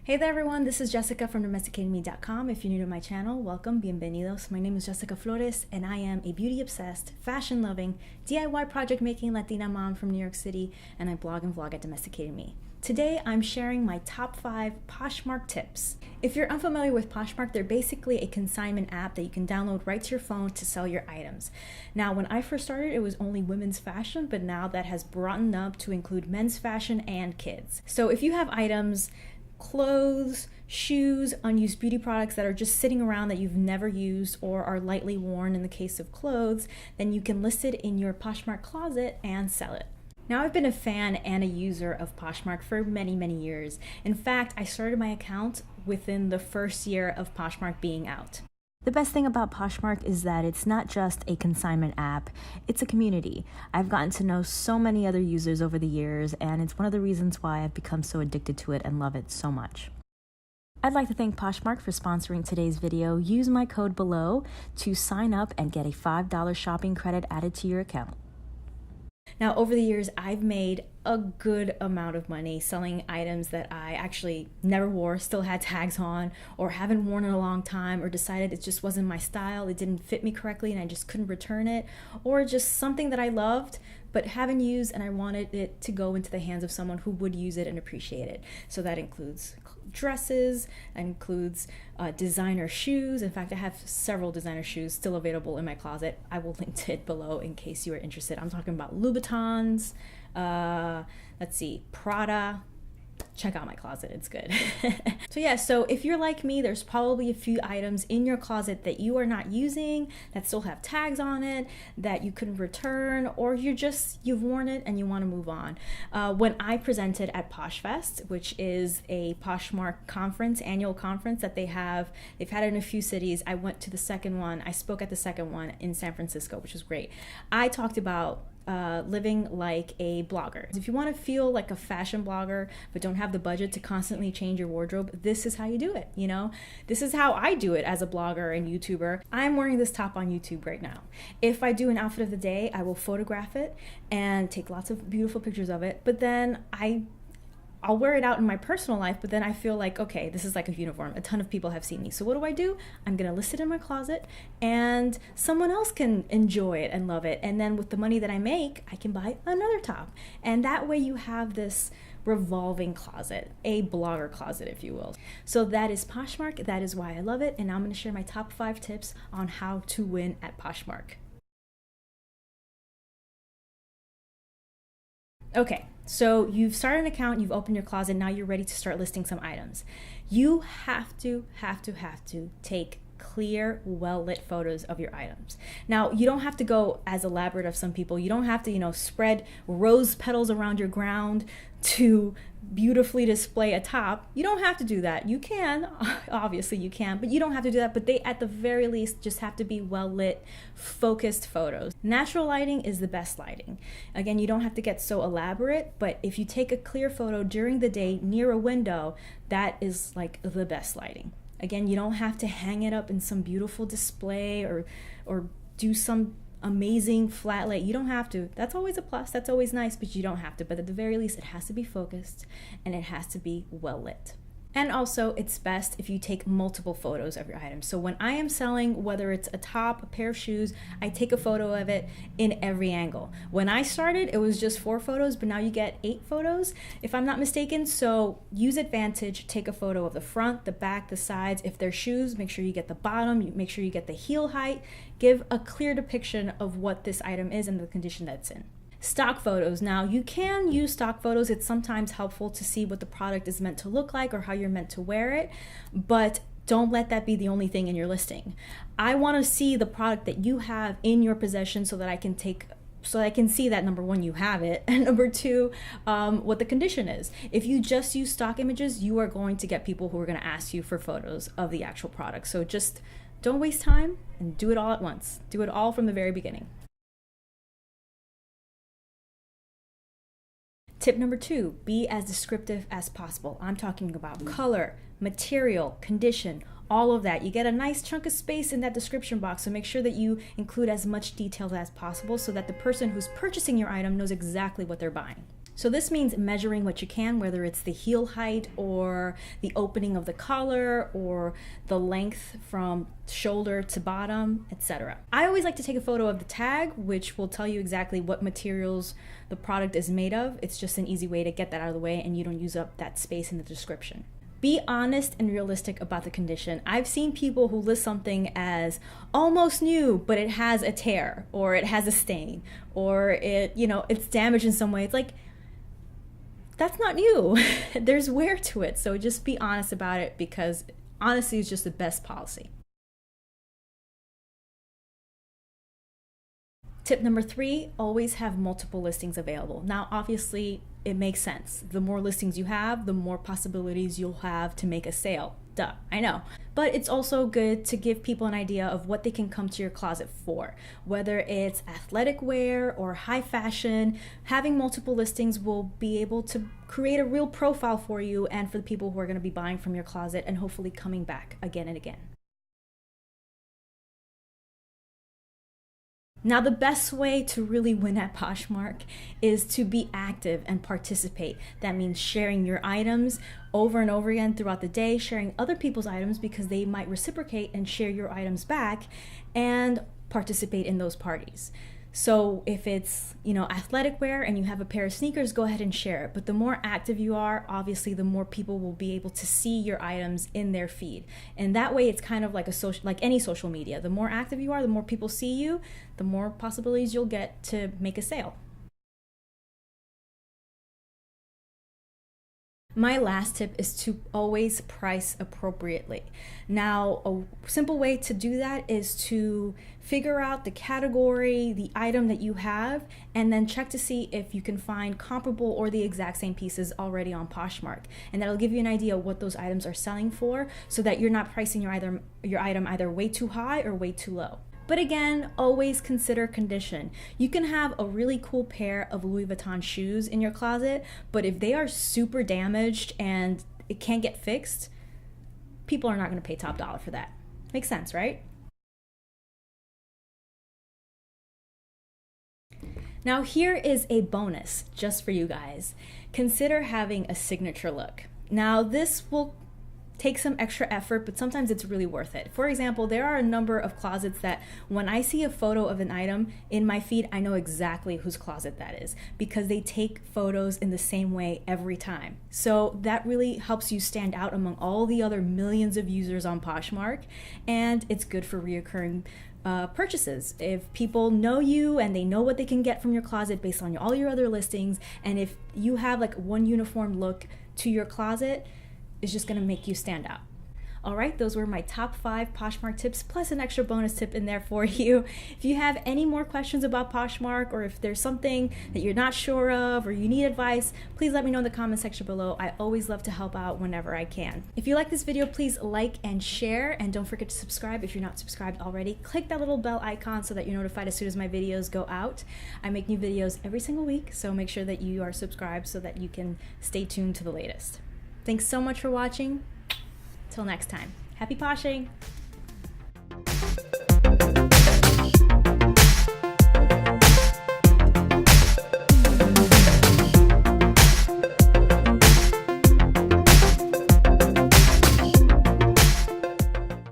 Hey there everyone, this is Jessica from DomesticatedMe.com. If you're new to my channel, welcome, bienvenidos. My name is Jessica Flores and I am a beauty-obsessed, fashion-loving, DIY project-making Latina mom from New York City, and I blog and vlog at Domesticated Me. Today I'm sharing my top 5 Poshmark tips. If you're unfamiliar with Poshmark, they're basically a consignment app that you can download right to your phone to sell your items. Now, when I first started, it was only women's fashion, but now that has broadened up to include men's fashion and kids. So if you have items, clothes, shoes, unused beauty products that are just sitting around that you've never used or are lightly worn in the case of clothes, then you can list it in your Poshmark closet and sell it. Now, I've been a fan and a user of Poshmark for many, many years. In fact, I started my account within the first year of Poshmark being out. The best thing about Poshmark is that it's not just a consignment app, it's a community. I've gotten to know so many other users over the years, and it's one of the reasons why I've become so addicted to it and love it so much. I'd like to thank Poshmark for sponsoring today's video. Use my code below to sign up and get a $5 shopping credit added to your account. Now, over the years, I've made a good amount of money selling items that I actually never wore, still had tags on, or haven't worn in a long time, or decided it just wasn't my style, it didn't fit me correctly, and I just couldn't return it, or just something that I loved but haven't used and I wanted it to go into the hands of someone who would use it and appreciate it. So that includes dresses, that includes designer shoes. In fact, I have several designer shoes still available in my closet. I will link to it below in case you are interested. I'm talking about Louboutins, let's see, Prada. Check out my closet, it's good. So if you're like me, there's probably a few items in your closet that you are not using, that still have tags on it, that you couldn't return, or you've worn it and you want to move on. When I presented at PoshFest, which is a Poshmark conference, annual conference that they've had it in a few cities. I went to the second one. I spoke at the second one in San Francisco, which was great. I talked about living like a blogger. If you want to feel like a fashion blogger but don't have the budget to constantly change your wardrobe, this is how you do it, you know? This is how I do it as a blogger and YouTuber. I'm wearing this top on YouTube right now. If I do an outfit of the day, I will photograph it and take lots of beautiful pictures of it, but then I'll wear it out in my personal life, but then I feel like, okay, this is like a uniform. A ton of people have seen me. So what do? I'm gonna list it in my closet and someone else can enjoy it and love it. And then with the money that I make, I can buy another top. And that way you have this revolving closet, a blogger closet, if you will. So that is Poshmark. That is why I love it. And now I'm gonna share my top 5 tips on how to win at Poshmark. Okay, so you've started an account, you've opened your closet, now you're ready to start listing some items. You have to take clear, well-lit photos of your items. Now, you don't have to go as elaborate as some people. You don't have to, spread rose petals around your ground to beautifully display a top. You don't have to do that. You can, obviously you can, but you don't have to do that. But they, at the very least, just have to be well-lit, focused photos. Natural lighting is the best lighting. Again, you don't have to get so elaborate, but if you take a clear photo during the day near a window, that is like the best lighting. Again, you don't have to hang it up in some beautiful display or do some amazing flat light. You don't have to. That's always a plus. That's always nice, but you don't have to. But at the very least, it has to be focused and it has to be well lit. And also, it's best if you take multiple photos of your items. So when I am selling, whether it's a top, a pair of shoes, I take a photo of it in every angle. When I started, it was just 4 photos, but now you get 8 photos, if I'm not mistaken. So use advantage, take a photo of the front, the back, the sides. If they're shoes, make sure you get the bottom, make sure you get the heel height. Give a clear depiction of what this item is and the condition that it's in. Stock photos. Now, you can use stock photos. It's sometimes helpful to see what the product is meant to look like or how you're meant to wear it, but don't let that be the only thing in your listing. I want to see the product that you have in your possession so that I can see that, number 1, you have it, and number 2, what the condition is. If you just use stock images, you are going to get people who are going to ask you for photos of the actual product. So just don't waste time and do it all at once. Do it all from the very beginning. Tip number 2, be as descriptive as possible. I'm talking about color, material, condition, all of that. You get a nice chunk of space in that description box, so make sure that you include as much detail as possible so that the person who's purchasing your item knows exactly what they're buying. So this means measuring what you can, whether it's the heel height or the opening of the collar or the length from shoulder to bottom, etc. I always like to take a photo of the tag, which will tell you exactly what materials the product is made of. It's just an easy way to get that out of the way and you don't use up that space in the description. Be honest and realistic about the condition. I've seen people who list something as almost new, but it has a tear or it has a stain or it's damaged in some way. It's like, that's not new. There's wear to it. So just be honest about it, because honesty is just the best policy. Tip number 3, always have multiple listings available. Now, obviously, it makes sense. The more listings you have, the more possibilities you'll have to make a sale. Duh, I know. But it's also good to give people an idea of what they can come to your closet for. Whether it's athletic wear or high fashion, having multiple listings will be able to create a real profile for you and for the people who are going to be buying from your closet and hopefully coming back again and again. Now, the best way to really win at Poshmark is to be active and participate. That means sharing your items over and over again throughout the day, sharing other people's items because they might reciprocate and share your items back, and participate in those parties. So if it's, athletic wear and you have a pair of sneakers, go ahead and share it. But the more active you are, obviously, the more people will be able to see your items in their feed. And that way it's kind of like like any social media. The more active you are, the more people see you, the more possibilities you'll get to make a sale. My last tip is to always price appropriately. Now, a simple way to do that is to figure out the category, the item that you have, and then check to see if you can find comparable or the exact same pieces already on Poshmark. And that'll give you an idea of what those items are selling for, so that you're not pricing your item either way too high or way too low. But again, always consider condition. You can have a really cool pair of Louis Vuitton shoes in your closet, but if they are super damaged and it can't get fixed, people are not going to pay top dollar for that. Makes sense, right? Now here is a bonus just for you guys. Consider having a signature look. Now this will take some extra effort, but sometimes it's really worth it. For example, there are a number of closets that when I see a photo of an item in my feed, I know exactly whose closet that is because they take photos in the same way every time. So that really helps you stand out among all the other millions of users on Poshmark, and it's good for reoccurring purchases. If people know you and they know what they can get from your closet based on all your other listings, and if you have like one uniform look to your closet, is just going to make you stand out. All right, those were my top 5 Poshmark tips, plus an extra bonus tip in there for you. If you have any more questions about Poshmark, or if there's something that you're not sure of, or you need advice, please let me know in the comment section below. I always love to help out whenever I can. If you like this video, please like and share, and don't forget to subscribe if you're not subscribed already. Click that little bell icon so that you're notified as soon as my videos go out. I make new videos every single week, so make sure that you are subscribed so that you can stay tuned to the latest. Thanks so much for watching. Till next time. Happy poshing!